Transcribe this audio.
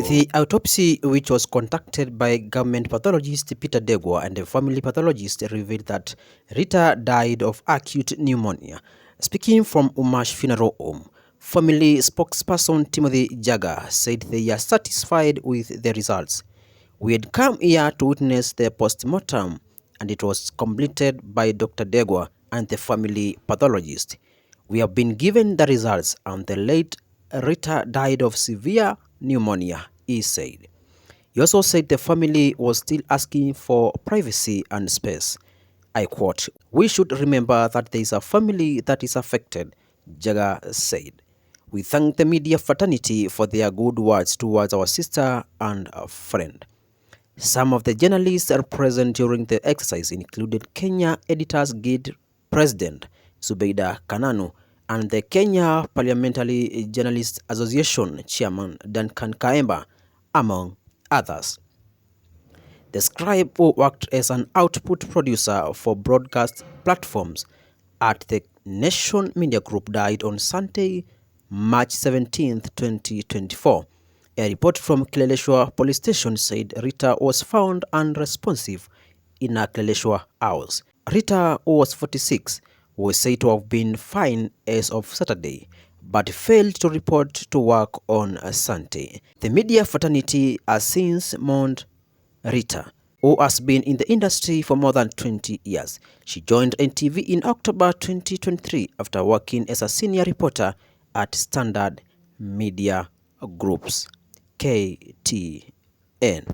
The autopsy, which was conducted by government pathologist Peter Degwa and a family pathologist, revealed that Rita died of acute pneumonia. Speaking from Umash Funeral Home, family spokesperson Timothy Jagger said they are satisfied with the results. "We had come here to witness the post-mortem, and it was completed by Dr. Degwa and the family pathologist. We have been given the results, and the late Rita died of severe pneumonia," he said. He also said the family was still asking for privacy and space. I quote, "We should remember that there is a family that is affected," Jagger said. "We thank the media fraternity for their good words towards our sister and a friend." Some of the journalists are present during the exercise included Kenya Editors Guild President Zubeida Kananu and the Kenya Parliamentary Journalists Association Chairman Duncan Kaemba, among others. The scribe, who worked as an output producer for broadcast platforms at the Nation Media Group, died on Sunday, March 17, 2024. A report from Kileleshwa Police Station said Rita was found unresponsive in a Kileleshwa house. Rita, who was 46, was said to have been fine as of Saturday, but failed to report to work on Sunday. The media fraternity has since mourned Rita, who has been in the industry for more than 20 years. She joined NTV in October 2023 after working as a senior reporter at Standard Media Group's KTN.